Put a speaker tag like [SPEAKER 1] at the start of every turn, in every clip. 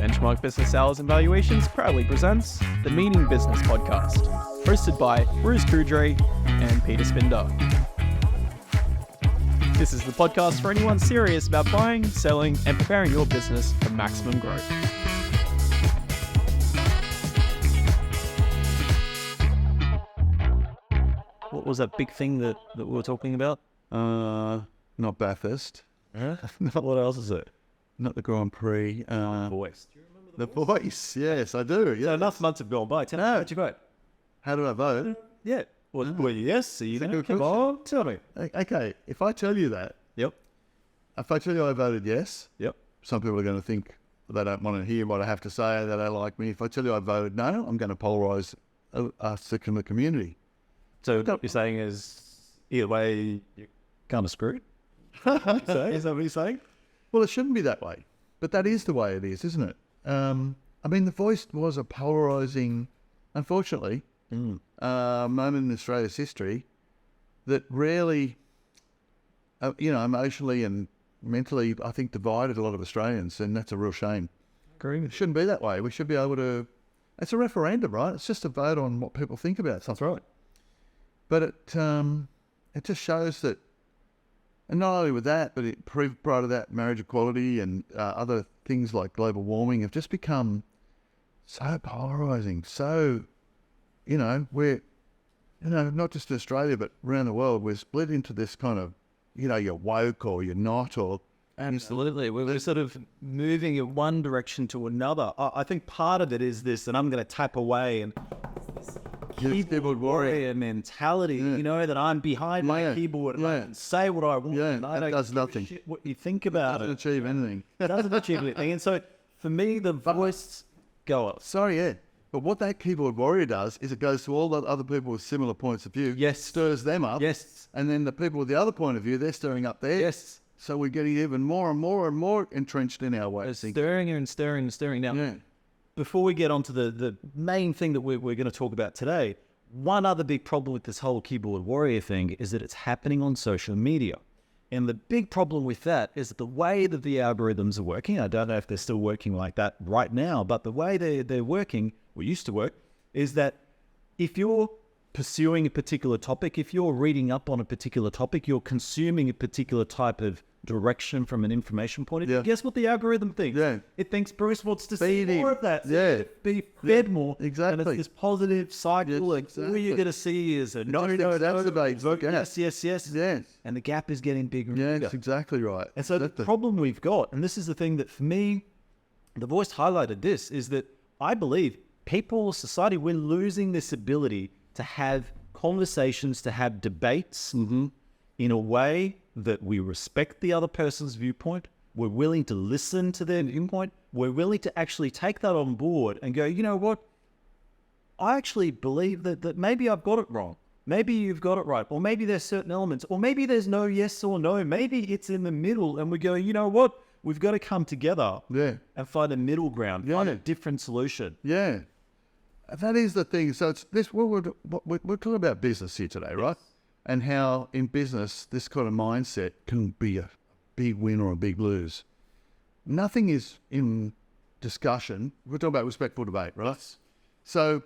[SPEAKER 1] Benchmark Business Sales and Valuations proudly presents the Meaning Business Podcast, hosted by Bruce Coudrey and Peter Spinda. This is the podcast for anyone serious about buying, selling, and preparing your business for maximum growth. What was that big thing that we were talking about?
[SPEAKER 2] Not Bathurst.
[SPEAKER 1] What else is it?
[SPEAKER 2] Not the Grand Prix.
[SPEAKER 1] Voice. Do you remember
[SPEAKER 2] The Voice. Yes, I do. Yeah.
[SPEAKER 1] So enough months have gone by. Tell me, how'd you vote?
[SPEAKER 2] How do I vote?
[SPEAKER 1] Yeah. Well, yes. So you know,
[SPEAKER 2] good
[SPEAKER 1] come
[SPEAKER 2] question.
[SPEAKER 1] on, tell me.
[SPEAKER 2] Okay, if I tell you that,
[SPEAKER 1] Yep.
[SPEAKER 2] if I tell you I voted yes,
[SPEAKER 1] Yep.
[SPEAKER 2] some people are going to think they don't want to hear what I have to say, they don't like me. If I tell you I voted no, I'm going to polarise a section of the community.
[SPEAKER 1] So what you're saying is, either way, you're kind of screwed? Is that what you're saying?
[SPEAKER 2] Well, it shouldn't be that way, but that is the way it is, isn't it? I mean, The Voice was a polarising, unfortunately, moment in Australia's history that rarely, emotionally and mentally, I think, divided a lot of Australians, and that's a real shame.
[SPEAKER 1] Agree.
[SPEAKER 2] It shouldn't be that way. We should be able to... It's a referendum, right? It's just a vote on what people think about something.
[SPEAKER 1] That's right.
[SPEAKER 2] But it just shows that, and not only with that, but prior to that, marriage equality and other things like global warming have just become so polarising. So, we're, not just in Australia, but around the world, we're split into this kind of, you're woke or you're not, or...
[SPEAKER 1] Absolutely. We're sort of moving in one direction to another. I think part of it is this, and I'm going to tap away, and this keyboard warrior mentality, that I'm behind my keyboard and I can say what I want.
[SPEAKER 2] Yeah,
[SPEAKER 1] and I
[SPEAKER 2] that
[SPEAKER 1] don't
[SPEAKER 2] does
[SPEAKER 1] give a
[SPEAKER 2] nothing.
[SPEAKER 1] shit what you think about
[SPEAKER 2] doesn't
[SPEAKER 1] it.
[SPEAKER 2] achieve anything.
[SPEAKER 1] It doesn't achieve anything. And so for me, the voice goer.
[SPEAKER 2] Sorry, yeah. But what that keyboard warrior does is it goes to all the other people with similar points of view,
[SPEAKER 1] Yes.
[SPEAKER 2] stirs them up,
[SPEAKER 1] Yes.
[SPEAKER 2] and then the people with the other point of view, they're stirring up theirs.
[SPEAKER 1] Yes.
[SPEAKER 2] So we're getting even more and more and more entrenched in our way of thinking.
[SPEAKER 1] Stirring and stirring and stirring. Now,
[SPEAKER 2] Yeah.
[SPEAKER 1] before we get on to the main thing that we're going to talk about today, one other big problem with this whole keyboard warrior thing is that it's happening on social media. And the big problem with that is that the way that the algorithms are working, I don't know if they're still working like that right now, but the way they're working, or used to work, is that if you're pursuing a particular topic, if you're reading up on a particular topic, you're consuming a particular type of direction from an information point of view, guess what the algorithm thinks?
[SPEAKER 2] Yeah.
[SPEAKER 1] It thinks Bruce wants to see
[SPEAKER 2] Feed
[SPEAKER 1] more
[SPEAKER 2] him.
[SPEAKER 1] of that. So
[SPEAKER 2] Yeah.
[SPEAKER 1] you be fed more.
[SPEAKER 2] Exactly.
[SPEAKER 1] And it's this positive cycle.
[SPEAKER 2] Yes,
[SPEAKER 1] All you're going to see is a no,
[SPEAKER 2] that's the base.
[SPEAKER 1] yes, yes, yes.
[SPEAKER 2] Yes.
[SPEAKER 1] And the gap is getting bigger and
[SPEAKER 2] Yeah,
[SPEAKER 1] bigger.
[SPEAKER 2] that's exactly right.
[SPEAKER 1] And so the problem we've got, and this is the thing that for me, The Voice highlighted this, is that I believe people, society, we're losing this ability to have conversations, to have debates in a way that we respect the other person's viewpoint. We're willing to listen to their viewpoint. We're willing to actually take that on board and go, you know what? I actually believe that maybe I've got it wrong. Maybe you've got it right. Or maybe there's certain elements. Or maybe there's no yes or no. Maybe it's in the middle. And we go, you know what? We've got to come together and find a middle ground, find a different solution.
[SPEAKER 2] Yeah. That is the thing. So it's this. We're talking about business here today, right? And how in business this kind of mindset can be a big win or a big lose. Nothing is in discussion. We're talking about respectful debate, right? So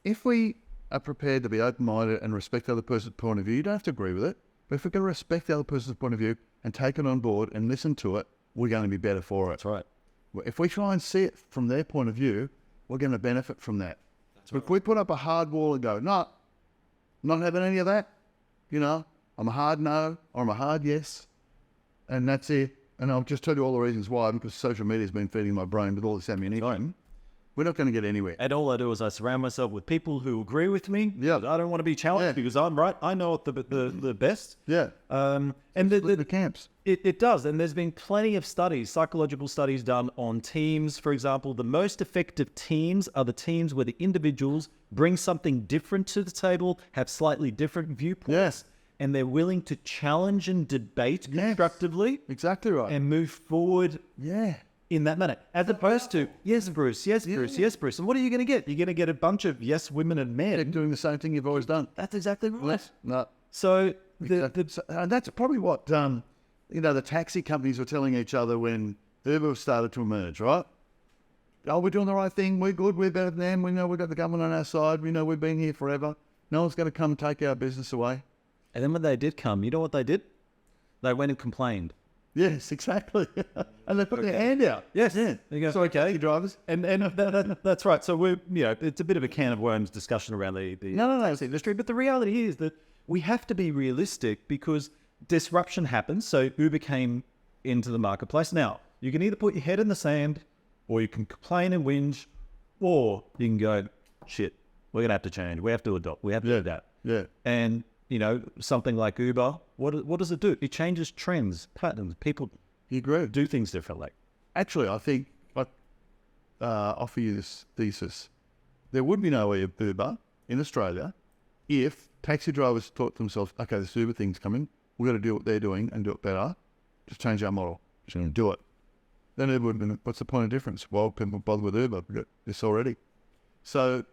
[SPEAKER 2] if we are prepared to be open-minded and respect the other person's point of view, you don't have to agree with it. But if we're going to respect the other person's point of view and take it on board and listen to it, we're going to be better for it.
[SPEAKER 1] That's right.
[SPEAKER 2] If we try and see it from their point of view, we're going to benefit from that. But if we put up a hard wall and go, no, not having any of that, I'm a hard no or I'm a hard yes, and that's it. And I'll just tell you all the reasons why, because social media has been feeding my brain with all this ammunition. We're not going to get anywhere.
[SPEAKER 1] And all I do is I surround myself with people who agree with me.
[SPEAKER 2] Yeah.
[SPEAKER 1] I don't want to be challenged because I'm right. I know it the best.
[SPEAKER 2] Yeah.
[SPEAKER 1] And
[SPEAKER 2] The camps.
[SPEAKER 1] It does. And there's been plenty of studies, psychological studies done on teams. For example, the most effective teams are the teams where the individuals bring something different to the table, have slightly different viewpoints.
[SPEAKER 2] Yes.
[SPEAKER 1] And they're willing to challenge and debate constructively
[SPEAKER 2] Exactly right.
[SPEAKER 1] and move forward
[SPEAKER 2] Yeah.
[SPEAKER 1] in that manner, as opposed to, yes, Bruce, yes, Bruce, yes, Bruce. And what are you going to get? You're going to get a bunch of yes women and men.
[SPEAKER 2] They're doing the same thing you've always done.
[SPEAKER 1] That's exactly right.
[SPEAKER 2] No.
[SPEAKER 1] So
[SPEAKER 2] And that's probably what, the taxi companies were telling each other when Uber started to emerge, right? oh, we're doing the right thing. We're good. We're better than them. We know we've got the government on our side. We know we've been here forever. No one's going to come take our business away.
[SPEAKER 1] And then when they did come, you know what they did? They went and complained.
[SPEAKER 2] Yes, exactly. And they put their hand out.
[SPEAKER 1] Yes.
[SPEAKER 2] Yeah.
[SPEAKER 1] There you go.
[SPEAKER 2] Sorry, taxi drivers.
[SPEAKER 1] And that's right. So we're, it's a bit of a can of worms discussion around the taxi industry, but the reality is that we have to be realistic because disruption happens. So Uber came into the marketplace. Now, you can either put your head in the sand or you can complain and whinge, or you can go, shit, we're going to have to change. We have to adopt. We have to adapt.
[SPEAKER 2] Yeah.
[SPEAKER 1] And, something like Uber, what does it do? It changes trends, patterns. People
[SPEAKER 2] You agree?
[SPEAKER 1] do things differently.
[SPEAKER 2] Actually, I think I offer you this thesis. There would be no Uber in Australia if taxi drivers thought to themselves, okay, this Uber thing's coming. We've got to do what they're doing and do it better. Just change our model. Just do it. Then Uber would have been, what's the point of difference? Well, people bother with Uber. We got this already. So,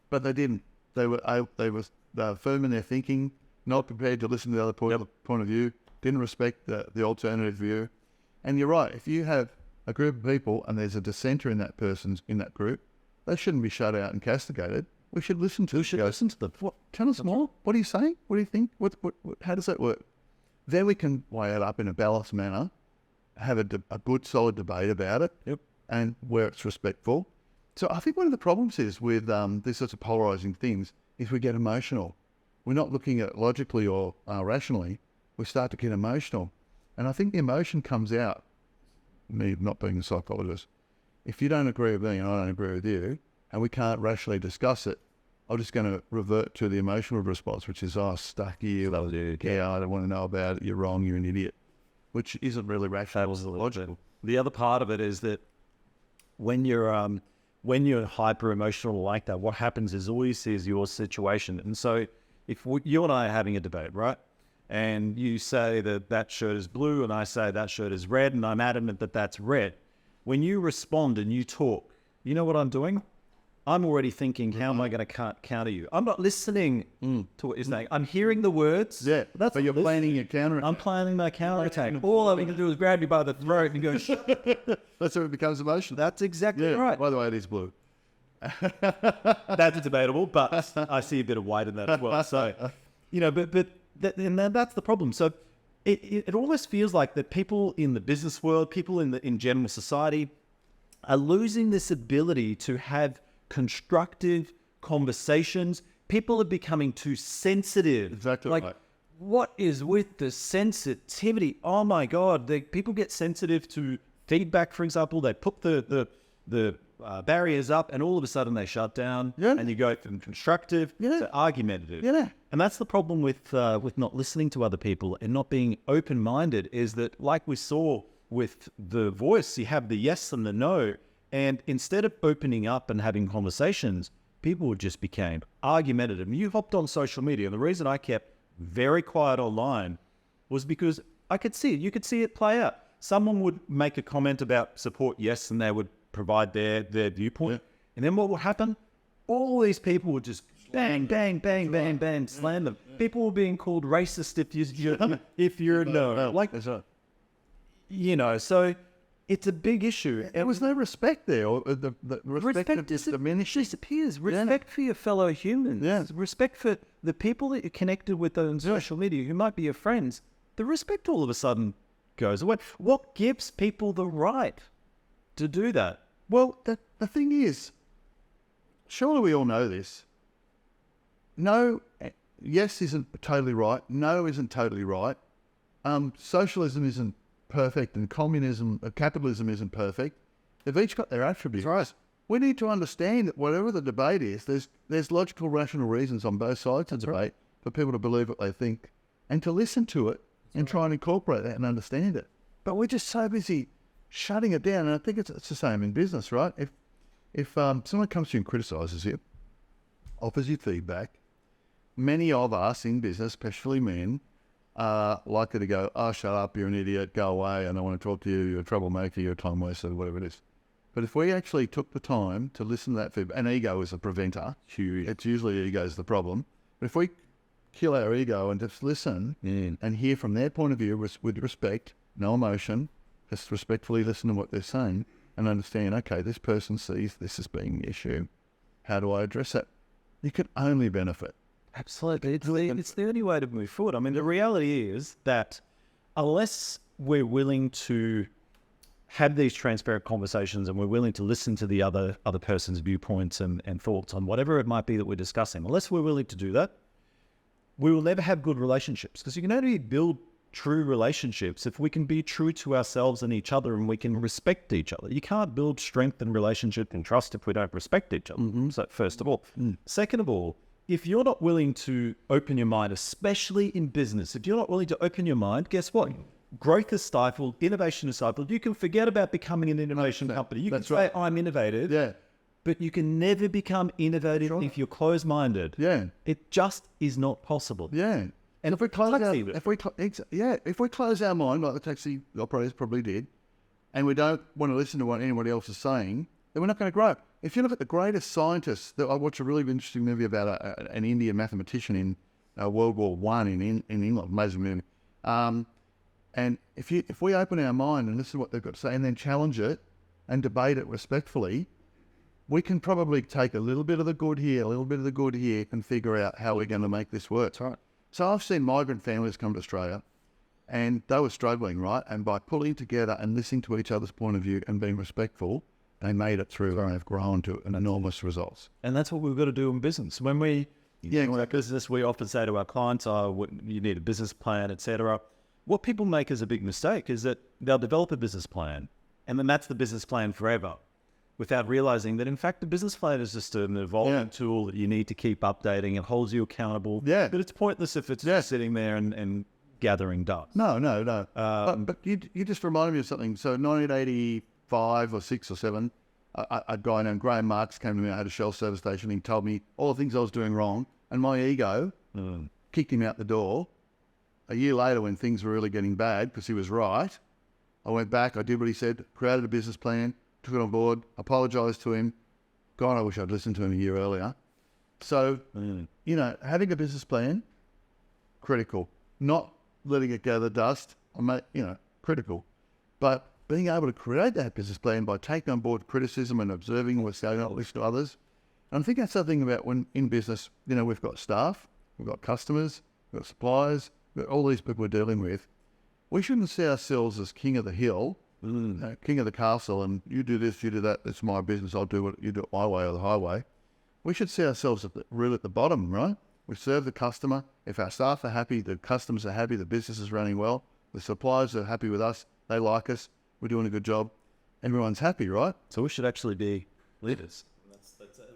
[SPEAKER 2] but they didn't. They were firm in their thinking, not prepared to listen to the other point of view, didn't respect the alternative view. And you're right, if you have a group of people and there's a dissenter in that group, they shouldn't be shut out and castigated. We should listen to them.
[SPEAKER 1] We should listen to them.
[SPEAKER 2] What? Tell us more. What are you saying? What do you think? What, how does that work? Then we can weigh it up in a balanced manner, have a good, solid debate about it, and where it's respectful. So I think one of the problems is with these sorts of polarising things is we get emotional. We're not looking at it logically or rationally. We start to get emotional. And I think the emotion comes out, me not being a psychologist, if you don't agree with me and I don't agree with you, and we can't rationally discuss it, I'm just going to revert to the emotional response, which is, oh, stuck you, yeah, I don't want to know about it, you're wrong, you're an idiot, which isn't really rational.
[SPEAKER 1] Logical. The other part of it is that when you're hyper emotional like that, what happens is all you see is your situation. And so if you and I are having a debate, right? And you say that shirt is blue and I say that shirt is red and I'm adamant that that's red. When you respond and you talk, you know what I'm doing? I'm already thinking, how am I going to counter you? I'm not listening to what you're saying. I'm hearing the words.
[SPEAKER 2] Yeah, but you're planning your counter.
[SPEAKER 1] I'm planning my counterattack. All I'm going to do is grab you by the throat and go,
[SPEAKER 2] That's how it becomes emotional.
[SPEAKER 1] That's exactly right.
[SPEAKER 2] By the way, it is blue.
[SPEAKER 1] That's debatable, but I see a bit of white in that as well. So, and that's the problem. So it almost feels like that people in the business world, people in general society are losing this ability to have constructive conversations. People are becoming too sensitive.
[SPEAKER 2] Exactly
[SPEAKER 1] like,
[SPEAKER 2] right.
[SPEAKER 1] What is with the sensitivity? Oh my God, people get sensitive to feedback, for example. They put the barriers up and all of a sudden they shut down.
[SPEAKER 2] Yeah.
[SPEAKER 1] And you go from constructive to argumentative.
[SPEAKER 2] Yeah.
[SPEAKER 1] And that's the problem with not listening to other people and not being open-minded, is that, like we saw with the voice, you have the yes and the no. And instead of opening up and having conversations, people just became argumentative. You hopped on social media, and the reason I kept very quiet online was because I could see it. You could see it play out. Someone would make a comment about support, yes, and they would provide their viewpoint. Yeah. And then what would happen? All these people would just bang, bang, bang, bang, bang, slam them. Yeah. People were being called racist if you're no. Like, so it's a big issue.
[SPEAKER 2] There was no respect there. Or the respect
[SPEAKER 1] disappears. Respect for your fellow humans.
[SPEAKER 2] Yeah.
[SPEAKER 1] Respect for the people that you're connected with on social media who might be your friends. The respect all of a sudden goes away. What gives people the right to do that?
[SPEAKER 2] Well, the thing is, surely we all know this. No, yes isn't totally right. No isn't totally right. Socialism isn't perfect, and capitalism isn't perfect. They've each got their attributes.
[SPEAKER 1] That's right.
[SPEAKER 2] We need to understand that whatever the debate is, there's logical, rational reasons on both sides of the debate for people to believe what they think and to listen to it and try and incorporate that and understand it. But we're just so busy shutting it down, and I think it's the same in business, right? If someone comes to you and criticises you, offers you feedback, many of us in business, especially men, are likely to go, oh, shut up, you're an idiot, go away, I don't want to talk to you, you're a troublemaker, you're a time waster, whatever it is. But if we actually took the time to listen to that feedback, and ego is a preventer, it's usually ego's the problem, but if we kill our ego and just listen and hear from their point of view with respect, no emotion, just respectfully listen to what they're saying, and understand, okay, this person sees this as being an issue. How do I address that? You can only benefit.
[SPEAKER 1] Absolutely. It's the only way to move forward. I mean, the reality is that unless we're willing to have these transparent conversations and we're willing to listen to the other person's viewpoints and thoughts on whatever it might be that we're discussing, unless we're willing to do that, we will never have good relationships, because you can only build true relationships if we can be true to ourselves and each other, and we can respect each other. You can't build strength and relationship and trust if we don't respect each other. So first of all. Second of all, if you're not willing to open your mind, especially in business, if you're not willing to open your mind, guess what? Growth is stifled, innovation is stifled. You can forget about becoming an innovation company. You can say, I'm innovative.
[SPEAKER 2] Yeah.
[SPEAKER 1] But you can never become innovative if you're closed-minded.
[SPEAKER 2] Yeah.
[SPEAKER 1] It just is not possible.
[SPEAKER 2] Yeah. And if we close our mind, like the taxi operators probably did, and we don't want to listen to what anybody else is saying, then we're not going to grow. If you look at the greatest scientists, I watched a really interesting movie about an Indian mathematician in World War I in England, amazing movie. And if we open our mind and listen to what they've got to say and then challenge it and debate it respectfully, we can probably take a little bit of the good here, a little bit of the good here, and figure out how we're going to make this work.
[SPEAKER 1] That's right.
[SPEAKER 2] So I've seen migrant families come to Australia, and they were struggling, right? And by pulling together and listening to each other's point of view and being respectful, they made it through and have grown to enormous results.
[SPEAKER 1] And that's what we've got to do in business. When we our business, we often say to our clients, you need a business plan, etc. What people make as a big mistake is that they'll develop a business plan, and then that's the business plan forever, without realizing that, in fact, the business plan is just an evolving tool that you need to keep updating. It holds you accountable.
[SPEAKER 2] Yeah.
[SPEAKER 1] But it's pointless if it's just sitting there and gathering dust.
[SPEAKER 2] No. But you just reminded me of something. So 1985 or 6 or 7, a guy named Graham Marks came to me. I had a Shell service station. He told me all the things I was doing wrong, and my ego kicked him out the door. A year later, when things were really getting bad, because he was right, I went back, I did what he said, created a business plan, took it on board, apologised to him. God, I wish I'd listened to him a year earlier. So, having a business plan, critical. Not letting it gather dust, critical. But being able to create that business plan by taking on board criticism and observing what's going on, listening to others. And I think that's the thing about when in business, we've got staff, we've got customers, we've got suppliers, we've got all these people we're dealing with. We shouldn't see ourselves as king of the hill, king of the castle, and you do this, you do that, it's my business, I'll do it, you do it my way or the highway. We should see ourselves at the bottom, right? We serve the customer. If our staff are happy, the customers are happy, the business is running well, the suppliers are happy with us, they like us, we're doing a good job, everyone's happy, right?
[SPEAKER 1] So we should actually be leaders.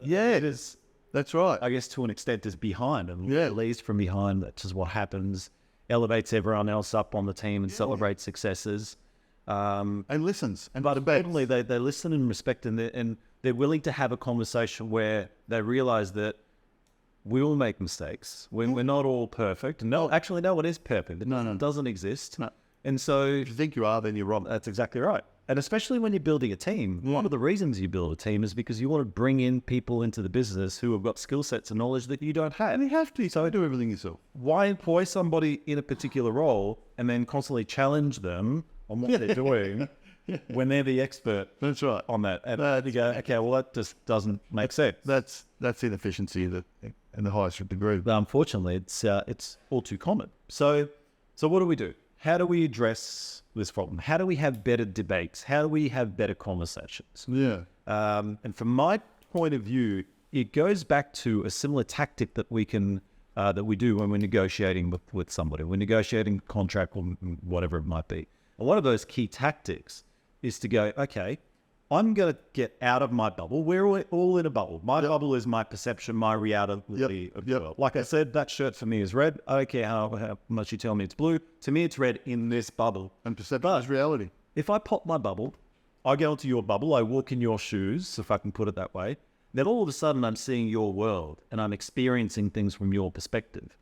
[SPEAKER 2] It is. That's right.
[SPEAKER 1] I guess to an extent is behind, and leads from behind. That's just what happens. Elevates everyone else up on the team and celebrates successes.
[SPEAKER 2] And listens.
[SPEAKER 1] But importantly, they listen and respect, and they're willing to have a conversation where they realize that we will make mistakes. We're not all perfect. No one is perfect. It doesn't exist.
[SPEAKER 2] No.
[SPEAKER 1] And so
[SPEAKER 2] if you think you are, then you're wrong.
[SPEAKER 1] That's exactly right. And especially when you're building a team, one of the reasons you build a team is because you want to bring in people into the business who have got skill sets and knowledge that you don't have.
[SPEAKER 2] And you have to. So do everything yourself.
[SPEAKER 1] Why employ somebody in a particular role and then constantly challenge them on what they're doing when they're the expert?
[SPEAKER 2] That's right.
[SPEAKER 1] On that. And you go, okay, well, that just doesn't make sense.
[SPEAKER 2] That's inefficiency in the highest degree.
[SPEAKER 1] But unfortunately, it's all too common. So what do we do? How do we address this problem? How do we have better debates? How do we have better conversations?
[SPEAKER 2] Yeah.
[SPEAKER 1] And from my point of view, it goes back to a similar tactic that we can that we do when we're negotiating with somebody. We're negotiating a contract or whatever it might be. And one of those key tactics is to go, okay, I'm going to get out of my bubble. We're all in a bubble. My bubble is my perception, my reality of the world. Like I said, that shirt for me is red. I don't care how much you tell me it's blue. To me, it's red in this bubble.
[SPEAKER 2] And perception is reality.
[SPEAKER 1] If I pop my bubble, I go into your bubble, I walk in your shoes, if I can put it that way, then all of a sudden I'm seeing your world and I'm experiencing things from your perspective.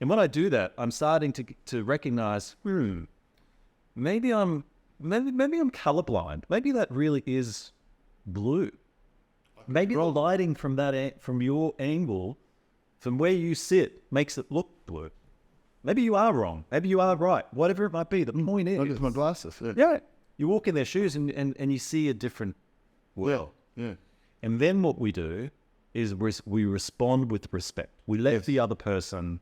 [SPEAKER 1] And when I do that, I'm starting to recognize, maybe I'm colorblind. Maybe that really is blue. Maybe the lighting from your angle, from where you sit, makes it look blue. Maybe you are wrong. Maybe you are right. Whatever it might be, the point is...
[SPEAKER 2] Look at my glasses.
[SPEAKER 1] Yeah. You walk in their shoes and you see a different world.
[SPEAKER 2] Yeah.
[SPEAKER 1] And then what we do is we respond with respect. We let the other person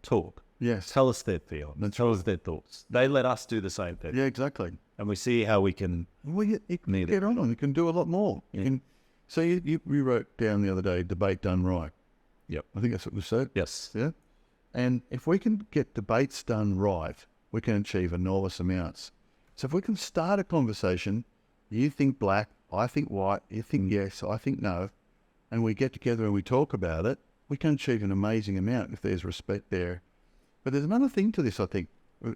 [SPEAKER 1] talk.
[SPEAKER 2] Yes.
[SPEAKER 1] Tell us their feelings. Tell us their thoughts. They let us do the same thing.
[SPEAKER 2] Yeah, exactly.
[SPEAKER 1] And we see how we can
[SPEAKER 2] You can get on. You can do a lot more. So you wrote down the other day, debate done right.
[SPEAKER 1] Yep.
[SPEAKER 2] I think that's what we said.
[SPEAKER 1] Yes.
[SPEAKER 2] Yeah. And if we can get debates done right, we can achieve enormous amounts. So if we can start a conversation, you think black, I think white, you think yes, I think no, and we get together and we talk about it, we can achieve an amazing amount if there's respect there. But there's another thing to this, I think,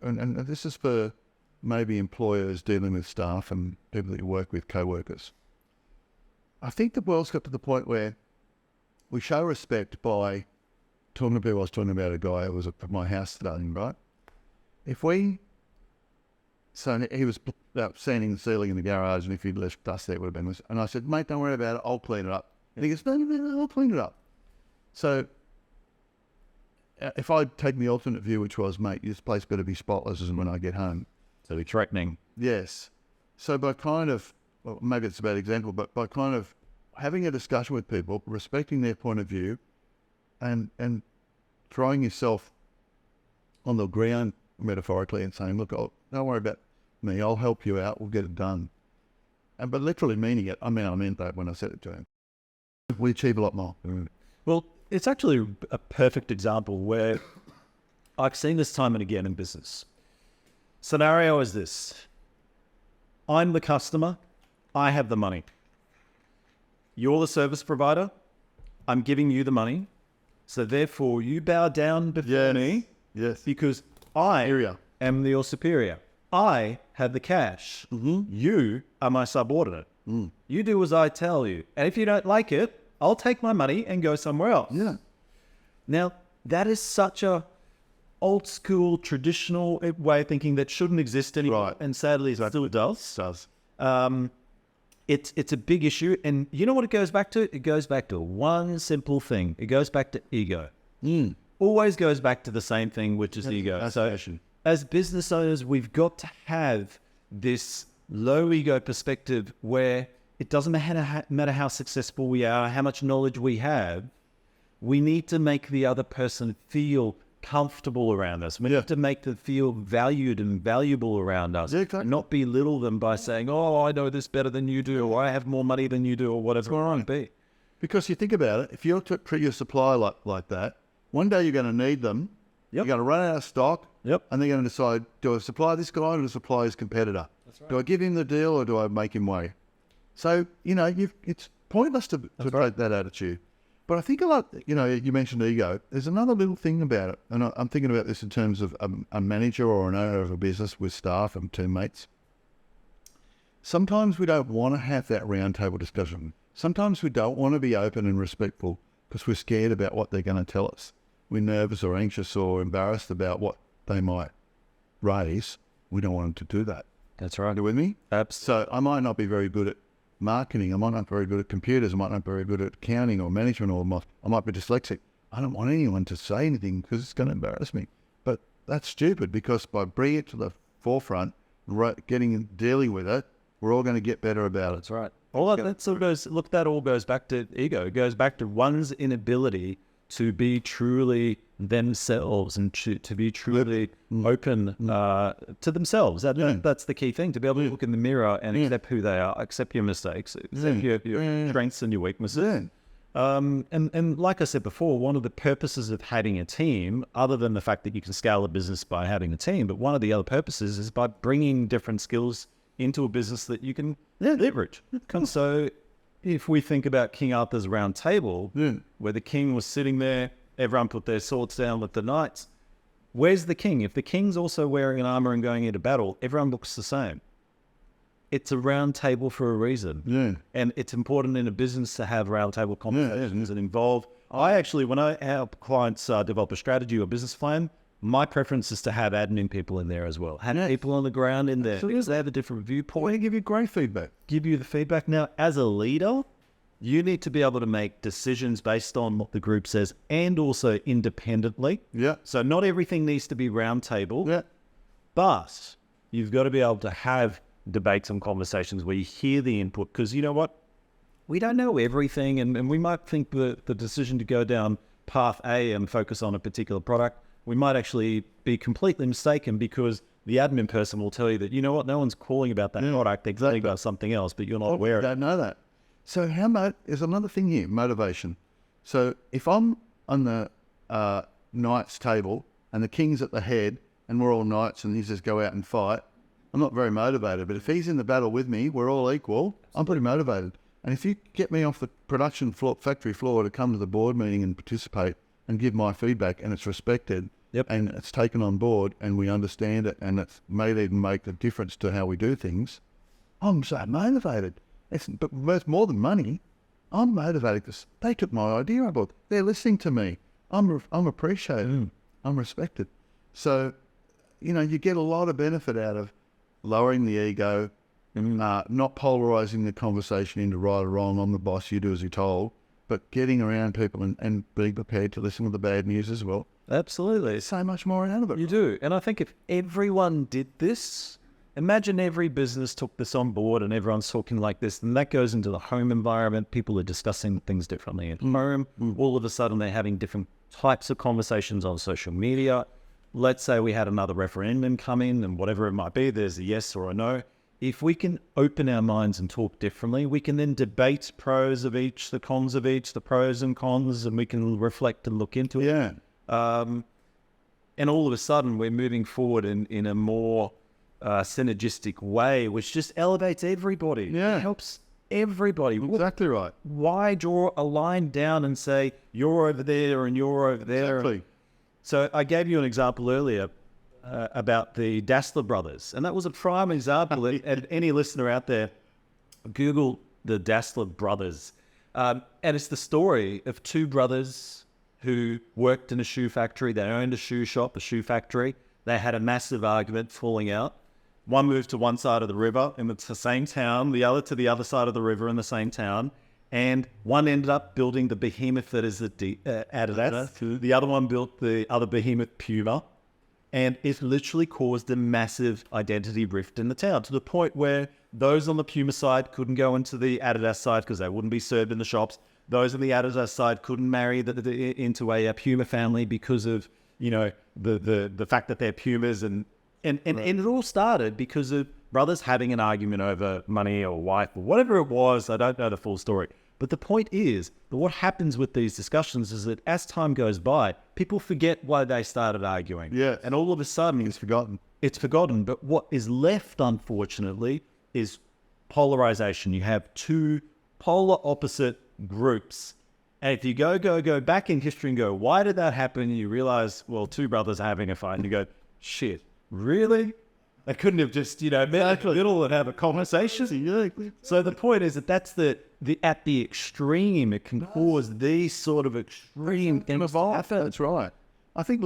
[SPEAKER 2] and this is for maybe employers dealing with staff and people that you work with, co-workers. I think the world's got to the point where we show respect by talking to people. I was talking about a guy who was at my house today, right? So he was sanding the ceiling in the garage, and if he'd left dust there, it would have been. And I said, mate, don't worry about it, I'll clean it up. And he goes, no, I'll clean it up. So if I'd taken the alternate view, which was, mate, this place better be spotless as when I get home.
[SPEAKER 1] So it's threatening.
[SPEAKER 2] Yes. So by kind of, well, maybe it's a bad example, but by kind of having a discussion with people, respecting their point of view, and throwing yourself on the ground metaphorically and saying, look, don't worry about me, I'll help you out, we'll get it done. But literally meaning it, I meant that when I said it to him. We achieve a lot more.
[SPEAKER 1] Well, it's actually a perfect example where I've seen this time and again in business. Scenario is this. I'm the customer. I have the money. You're the service provider. I'm giving you the money. So therefore, you bow down before me.
[SPEAKER 2] Yes.
[SPEAKER 1] Because I am your superior. I have the cash. You are my subordinate. You do as I tell you. And if you don't like it, I'll take my money and go somewhere else.
[SPEAKER 2] Yeah.
[SPEAKER 1] Now, that is such a old school, traditional way of thinking that shouldn't exist anymore.
[SPEAKER 2] Right.
[SPEAKER 1] And sadly, it still does.
[SPEAKER 2] It does.
[SPEAKER 1] It's a big issue. And you know what it goes back to? It goes back to one simple thing. It goes back to ego. Always goes back to the same thing, which is ego. So as business owners, we've got to have this low ego perspective where it doesn't matter how successful we are, how much knowledge we have, we need to make the other person feel comfortable around us. We need to make them feel valued and valuable around us.
[SPEAKER 2] Yeah, exactly.
[SPEAKER 1] Not belittle them by saying, oh, I know this better than you do, or I have more money than you do, or whatever it might be.
[SPEAKER 2] Because you think about it, if you treat your supplier like that, one day you're going to need them, you're going to run out of stock, and they're going to decide, do I supply this guy or do I supply his competitor? That's right. Do I give him the deal or do I make him wait? So, it's pointless to take that attitude. But I think a lot, you mentioned ego. There's another little thing about it, and I'm thinking about this in terms of a manager or an owner of a business with staff and teammates. Sometimes we don't want to have that roundtable discussion. Sometimes we don't want to be open and respectful because we're scared about what they're going to tell us. We're nervous or anxious or embarrassed about what they might raise. We don't want them to do that.
[SPEAKER 1] That's right.
[SPEAKER 2] You with me?
[SPEAKER 1] Absolutely.
[SPEAKER 2] So I might not be very good at marketing. I might not be very good at computers. I might not be very good at accounting or management, or I might be dyslexic. I don't want anyone to say anything because it's going to embarrass me. But that's stupid, because by bringing it to the forefront, dealing with it, we're all going to get better about it.
[SPEAKER 1] That's right. That all goes back to ego. It goes back to one's inability to be truly themselves and to be truly open to themselves. That's the key thing, to be able to look in the mirror and accept who they are, accept your mistakes, accept your strengths and your weaknesses. And like I said before, one of the purposes of having a team, other than the fact that you can scale a business by having a team, but one of the other purposes is by bringing different skills into a business that you can leverage. And so if we think about King Arthur's Round Table, where the king was sitting there, everyone put their swords down with the knights. Where's the king? If the king's also wearing an armor and going into battle, everyone looks the same. It's a round table for a reason. And it's important in a business to have round table conversations that involve. When I help clients develop a strategy or business plan, my preference is to have admin people in there as well. Have people on the ground in there because they have a different viewpoint.
[SPEAKER 2] They give you great feedback.
[SPEAKER 1] Give you the feedback. Now, as a leader, you need to be able to make decisions based on what the group says and also independently. So not everything needs to be round table. But you've got to be able to have debates and conversations where you hear the input, because you know what? We don't know everything, and we might think that the decision to go down path A and focus on a particular product, we might actually be completely mistaken, because the admin person will tell you that, you know what, no one's calling about that product, they're calling about something else, but you're not aware of it.
[SPEAKER 2] Don't know that. So there's another thing here, motivation. So if I'm on the knights table and the king's at the head and we're all knights and he says go out and fight, I'm not very motivated. But if he's in the battle with me, we're all equal, I'm pretty motivated. And if you get me off the production floor, factory floor, to come to the board meeting and participate and give my feedback, and it's respected, and it's taken on board, and we understand it, and it's may even make a difference to how we do things, I'm so motivated. But it's more than money. I'm motivated because they took my idea on board. They're listening to me. I'm appreciated. I'm respected. So, you get a lot of benefit out of lowering the ego, not polarizing the conversation into right or wrong. I'm the boss, you do as you're told, but getting around people and being prepared to listen to the bad news as well.
[SPEAKER 1] Absolutely.
[SPEAKER 2] There's so much more out of it.
[SPEAKER 1] You do. And I think if everyone did this, imagine every business took this on board and everyone's talking like this, and that goes into the home environment. People are discussing things differently at home. All of a sudden, they're having different types of conversations on social media. Let's say we had another referendum come in, and whatever it might be, there's a yes or a no. If we can open our minds and talk differently, we can then debate pros of each, the cons of each, the pros and cons, and we can reflect and look into it.
[SPEAKER 2] Yeah.
[SPEAKER 1] And all of a sudden, we're moving forward in a more synergistic way, which just elevates everybody.
[SPEAKER 2] Yeah.
[SPEAKER 1] It helps everybody.
[SPEAKER 2] Exactly right.
[SPEAKER 1] Why draw a line down and say, you're over there and you're over there?
[SPEAKER 2] Exactly.
[SPEAKER 1] So I gave you an example earlier about the Dassler brothers, and that was a prime example. And any listener out there, Google the Dassler brothers. And it's the story of two brothers who worked in a shoe factory. They owned a shoe shop, a shoe factory. They had a massive argument, falling out. One moved to one side of the river in the same town, the other to the other side of the river in the same town. And one ended up building the behemoth that is Adidas. The other one built the other behemoth, Puma. And it literally caused a massive identity rift in the town, to the point where those on the Puma side couldn't go into the Adidas side because they wouldn't be served in the shops. Those on the Adidas side couldn't marry into a Puma family because of, the fact that they're Pumas. And it all started because of brothers having an argument over money or wife or whatever it was. I don't know the full story. But the point is that what happens with these discussions is that as time goes by, people forget why they started arguing.
[SPEAKER 2] Yeah.
[SPEAKER 1] And all of a sudden,
[SPEAKER 2] It's forgotten.
[SPEAKER 1] It's forgotten. But what is left, unfortunately, is polarization. You have two polar opposite groups. And if you go back in history and go, why did that happen? You realize, well, two brothers are having a fight, and you go, shit, really? They couldn't have just, met in the middle and have a conversation. So the point is that that's at the extreme, it can cause these sort of extreme things to happen.
[SPEAKER 2] That's right. I think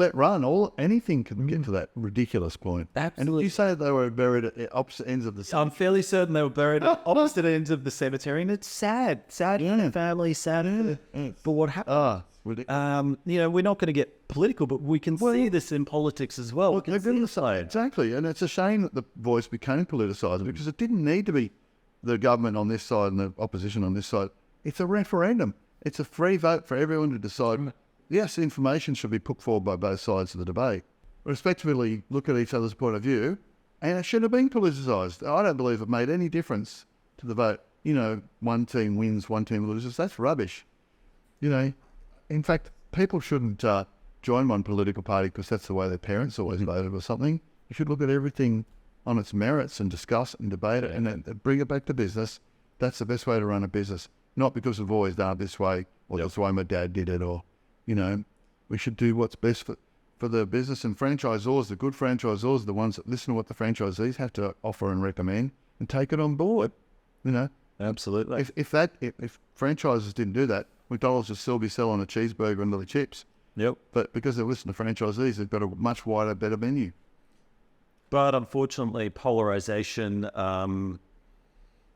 [SPEAKER 2] anything can get to that ridiculous point.
[SPEAKER 1] Absolutely.
[SPEAKER 2] And did you say they were buried at the opposite ends of the cemetery?
[SPEAKER 1] I'm fairly certain they were buried at opposite ends of the cemetery, and it's sad. Sad for the family, sad for what happened. We're not going to get political, but we can see this in politics as well. We can see the side.
[SPEAKER 2] Exactly, and it's a shame that the voice became politicised, because it didn't need to be the government on this side and the opposition on this side. It's a referendum. It's a free vote for everyone to decide. Yes, information should be put forward by both sides of the debate. Respectively, look at each other's point of view, and it should have been politicised. I don't believe it made any difference to the vote. One team wins, one team loses. That's rubbish. In fact, people shouldn't join one political party because that's the way their parents always voted or something. You should look at everything on its merits and discuss it and debate it and then bring it back to business. That's the best way to run a business. Not because we've always done it this way, or that's the way my dad did it, or, we should do what's best for the business. And franchisors, the good franchisors, are the ones that listen to what the franchisees have to offer and recommend and take it on board.
[SPEAKER 1] Absolutely.
[SPEAKER 2] If franchises didn't do that, McDonald's would still be selling a cheeseburger and little chips.
[SPEAKER 1] Yep.
[SPEAKER 2] But because they listen to franchisees, they've got a much wider, better menu.
[SPEAKER 1] But unfortunately, polarization,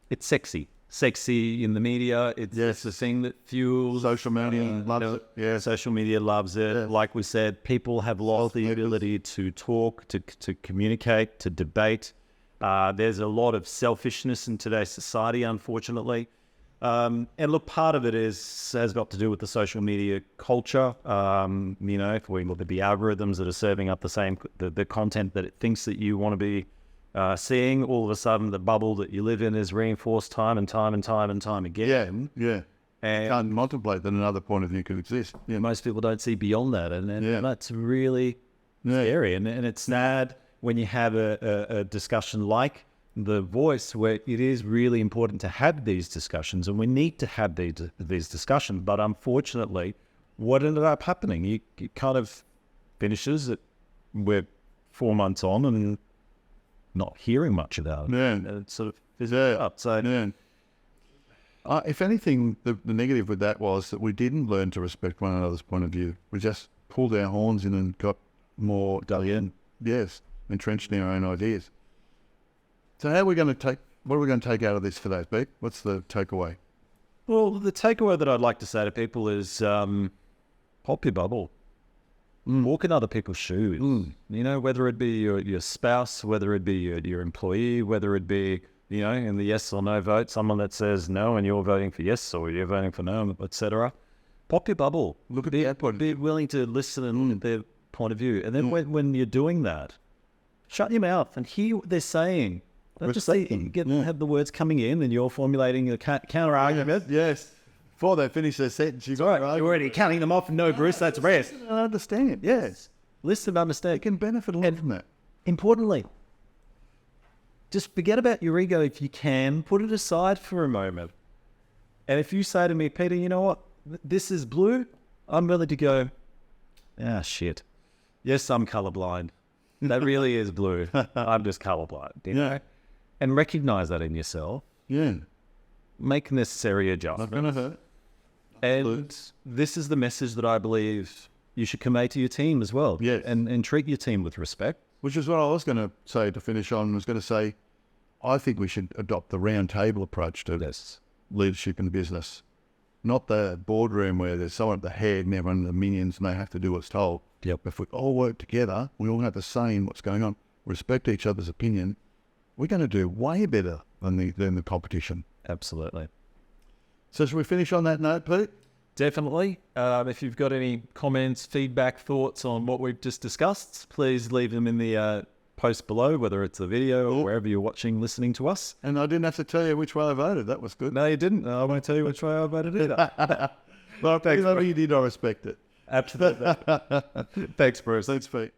[SPEAKER 1] it's sexy. Sexy in the media. It's the thing that fuels.
[SPEAKER 2] Social media loves it. Yeah.
[SPEAKER 1] Social media loves it.
[SPEAKER 2] Yeah.
[SPEAKER 1] Like we said, people have lost the ability to talk, to communicate, to debate. There's a lot of selfishness in today's society, unfortunately. And look, part of it has got to do with the social media culture. If we look at the algorithms that are serving up the content that it thinks that you want to be seeing, all of a sudden the bubble that you live in is reinforced time and time again.
[SPEAKER 2] Yeah.
[SPEAKER 1] And
[SPEAKER 2] Can't contemplate that another point of view could exist. Yeah.
[SPEAKER 1] most people don't see beyond that, and that's really scary. And it's sad when you have a discussion like The Voice, where it is really important to have these discussions, and we need to have these discussions. But unfortunately, what ended up happening, it kind of finishes it. We're 4 months on and not hearing much about it.
[SPEAKER 2] Yeah.
[SPEAKER 1] And it sort of fizzled up. So
[SPEAKER 2] if anything, the negative with that was that we didn't learn to respect one another's point of view. We just pulled our horns in and got more dug in. Yes, entrenched in our own ideas. So what are we going to take out of this today, Pete? What's the takeaway?
[SPEAKER 1] Well, the takeaway that I'd like to say to people is pop your bubble. Walk in other people's shoes. Whether it be your spouse, whether it be your employee, whether it be, in the yes or no vote, someone that says no and you're voting for yes or you're voting for no, etc. Pop your bubble.
[SPEAKER 2] Look at the output.
[SPEAKER 1] Be willing to listen and look at their point of view. And then when you're doing that, shut your mouth and hear what they're saying. Don't just have the words coming in and you're formulating a counter argument.
[SPEAKER 2] Yes. Before they finish their sentence, you've got
[SPEAKER 1] you're already counting them off. No, Bruce, that's rest.
[SPEAKER 2] I understand. Yes.
[SPEAKER 1] Listen and understand.
[SPEAKER 2] You can benefit a lot from that.
[SPEAKER 1] Importantly, just forget about your ego if you can. Put it aside for a moment. And if you say to me, Peter, you know what? This is blue. I'm willing to go, shit. Yes, I'm colorblind. That really is blue. I'm just colorblind. You know? And recognize that in yourself.
[SPEAKER 2] Yeah.
[SPEAKER 1] Make necessary adjustments.
[SPEAKER 2] Not going to hurt.
[SPEAKER 1] And this is the message that I believe you should convey to your team as well.
[SPEAKER 2] Yes.
[SPEAKER 1] And treat your team with respect.
[SPEAKER 2] Which is what I was going to say to finish on. I was going to say, I think we should adopt the round table approach to leadership in business. Not the boardroom where there's someone at the head and everyone the minions and they have to do what's told.
[SPEAKER 1] Yep.
[SPEAKER 2] If we all work together, we all have the same what's going on, respect each other's opinion, we're going to do way better than the competition.
[SPEAKER 1] Absolutely.
[SPEAKER 2] So should we finish on that note, Pete?
[SPEAKER 1] Definitely. If you've got any comments, feedback, thoughts on what we've just discussed, please leave them in the post below, whether it's a video or wherever you're watching, listening to us.
[SPEAKER 2] And I didn't have to tell you which way I voted. That was good.
[SPEAKER 1] No, you didn't. I won't tell you which way I voted either.
[SPEAKER 2] Well, thanks. You did, I respect it.
[SPEAKER 1] Absolutely. Thanks, Bruce.
[SPEAKER 2] Thanks, Pete.